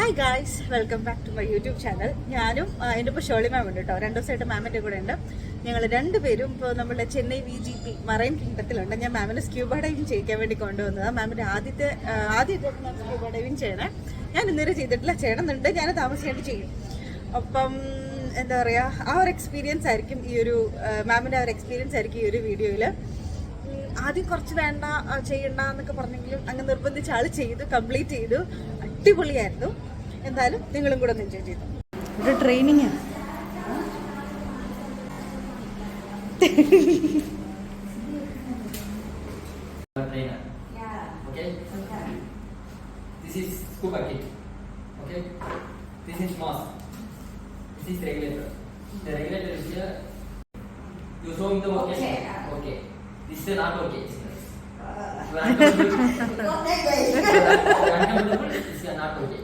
Hi guys, welcome back to my YouTube channel. ഞാനും എൻ്റെ ഇപ്പോൾ ഷേർലി മാം ഉണ്ട് കേട്ടോ. 2 ദിവസമായിട്ട് മാമിൻ്റെ കൂടെ ഉണ്ട്. ഞങ്ങൾ രണ്ടുപേരും ഇപ്പോൾ നമ്മുടെ ചെന്നൈ VGP മറൈൻ കിങ്ഡത്തിലുണ്ട്. ഞാൻ മാമിനെ സ്ക്യൂബ ഡൈവിങ് ചെയ്യിക്കാൻ വേണ്ടി കൊണ്ടുവന്നത്. മാമിൻ്റെ ആദ്യമായിട്ട് ഞാൻ സ്ക്യൂബ ഡൈവിങ് ചെയ്യണേ. ഞാൻ ഇന്നേരെ ചെയ്തിട്ടില്ല, ചെയ്യണമെന്നുണ്ട്. ഞാൻ താമസിയാണ്ട് ചെയ്യും. അപ്പം എന്താ പറയുക, ആ ഒരു എക്സ്പീരിയൻസ് ആയിരിക്കും ഈ ഒരു മാമിൻ്റെ ആ ഒരു എക്സ്പീരിയൻസ് ആയിരിക്കും ഈ ഒരു വീഡിയോയിൽ. ആദ്യം കുറച്ച് ചെയ്യണ്ട എന്നൊക്കെ പറഞ്ഞെങ്കിലും അങ്ങ് നിർബന്ധിച്ച ആൾ ചെയ്തു, കംപ്ലീറ്റ് ചെയ്തു. അടിപൊളിയായിരുന്നു. എന്തായാലും നിങ്ങളും കൂടെ ഒന്ന് എൻജോയ് ചെയ്തു. ഒരു training This is scuba kit. Okay. This is mask. This is regulator. The regulator is here. You showing the okay? Okay. This is not okay. You are uncomfortable. This is not okay.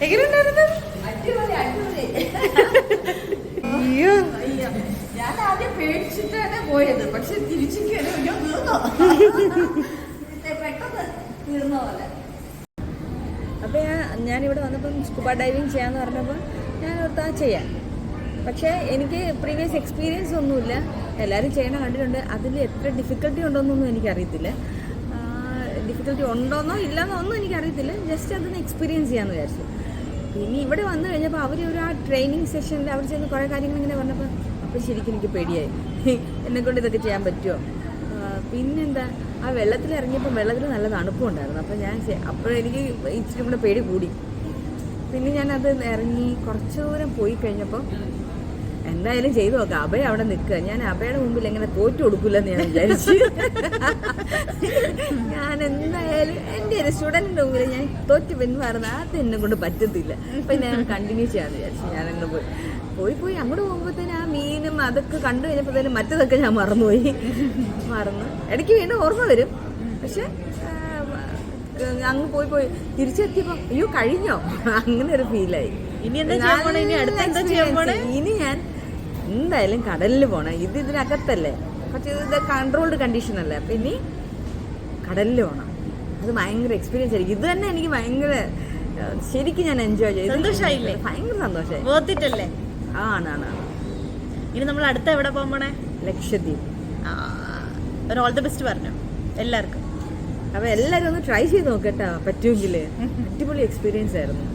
എങ്ങനെയുണ്ടായിരുന്നു? അയ്യോ, ഞാൻ ആദ്യം പേടിച്ചിട്ടാണ് പോയത്. പക്ഷെ തിരിച്ചു തീർന്നോ പെട്ടെന്ന് തീർന്ന പോലെ. അപ്പോൾ ഞാനിവിടെ വന്നപ്പം സ്കൂബ ഡൈവിങ് ചെയ്യാന്ന് പറഞ്ഞപ്പോൾ ഞാൻ ഓർത്താ ചെയ്യാം. പക്ഷേ എനിക്ക് പ്രീവിയസ് എക്സ്പീരിയൻസ് ഒന്നുമില്ല. എല്ലാവരും ചെയ്യണ കണ്ടിട്ടുണ്ട്. അതിൽ എത്ര ഡിഫിക്കൽട്ടി ഉണ്ടോയെന്നൊന്നും എനിക്കറിയത്തില്ല. ഡിഫിക്കൽട്ടി ഉണ്ടോയെന്നോ ഇല്ലെന്നോ ഒന്നും എനിക്കറിയത്തില്ല. ജസ്റ്റ് അതൊന്ന് എക്സ്പീരിയൻസ് ചെയ്യാമെന്ന് വിചാരിച്ചു. പിന്നെ ഇവിടെ വന്നു കഴിഞ്ഞപ്പോൾ അവർ ആ ട്രെയിനിങ് സെഷനിൽ അവർ ചെയ്യുന്ന കുറേ കാര്യങ്ങൾ ഇങ്ങനെ പറഞ്ഞപ്പോൾ അപ്പോൾ ശരിക്കും എനിക്ക് പേടിയായി. എന്നെക്കൊണ്ട് ഇതൊക്കെ ചെയ്യാൻ പറ്റുമോ? പിന്നെന്താ, ആ വെള്ളത്തിൽ ഇറങ്ങിയപ്പോൾ വെള്ളത്തിൽ നല്ല തണുപ്പുണ്ടായിരുന്നു. അപ്പോൾ ഞാൻ അപ്പോഴെനിക്ക് ഇച്ചിരി കൂടെ പേടി കൂടി. പിന്നെ ഞാനത് ഇറങ്ങി കുറച്ച് ദൂരം പോയി കഴിഞ്ഞപ്പോൾ എന്തായാലും ചെയ്തു നോക്കാം. അഭയ അവിടെ നിൽക്കുക. ഞാൻ അഭയുടെ മുമ്പിൽ എങ്ങനെ തോറ്റു കൊടുക്കില്ലെന്ന് ഞാൻ വിചാരിച്ചു. ഞാൻ എന്തായാലും എൻ്റെ ഒരു സ്റ്റുഡൻറ്റിൻ്റെ മുമ്പിൽ ഞാൻ തോറ്റ് പിന്മാറുന്ന അത് എന്നെ കൊണ്ട് പറ്റത്തില്ല. അപ്പം ഞാൻ കണ്ടിന്യൂ ചെയ്യാമെന്ന് വിചാരിച്ചു. ഞാനങ്ങനെ പോയി അങ്ങോട്ട് പോകുമ്പോഴത്തേനും ആ മീനും അതൊക്കെ കണ്ടു കഴിഞ്ഞപ്പോഴത്തേനും മറ്റതൊക്കെ ഞാൻ മറന്നു. ഇടയ്ക്ക് വീണ്ടും ഓർമ്മ വരും. പക്ഷെ അങ്ങ് പോയി തിരിച്ചെത്തിയപ്പോൾ അയ്യോ കഴിഞ്ഞോ, അങ്ങനെ ഒരു ഫീലായി. ഇനി എന്താ ചെയ്യാൻ പോണേ? ഇനി അടുത്ത എന്താ ചെയ്യാൻ പോണേ? ഇനി ഞാൻ എന്തായാലും കടലിൽ പോണം. ഇതിനകത്തല്ലേ, പക്ഷെ ഇത് കൺട്രോൾഡ് കണ്ടീഷൻ അല്ലേ. അപ്പം ഇനി കടലിൽ പോകണം. അത് ഭയങ്കര എക്സ്പീരിയൻസ് ആയിരിക്കും. ഇത് തന്നെ എനിക്ക് ഭയങ്കര ശരിക്കും ഞാൻ എൻജോയ് ചെയ്തു. സന്തോഷമായില്ലേ? ഭയങ്കര സന്തോഷമായി. വേർത്തിട്ടല്ലേ? ആണ്. ഇനി നമ്മൾ അടുത്ത എവിടെ പോകാൻ പോണേ? ലക്ഷദ്വീപ്. ഒരു ഓൾ ദി ബെസ്റ്റ് പറഞ്ഞു എല്ലാവർക്കും. അപ്പം എല്ലാവരും ഒന്ന് ട്രൈ ചെയ്ത് നോക്കട്ടോ പറ്റുമെങ്കിൽ. അടിപൊളി എക്സ്പീരിയൻസ് ആയിരുന്നു.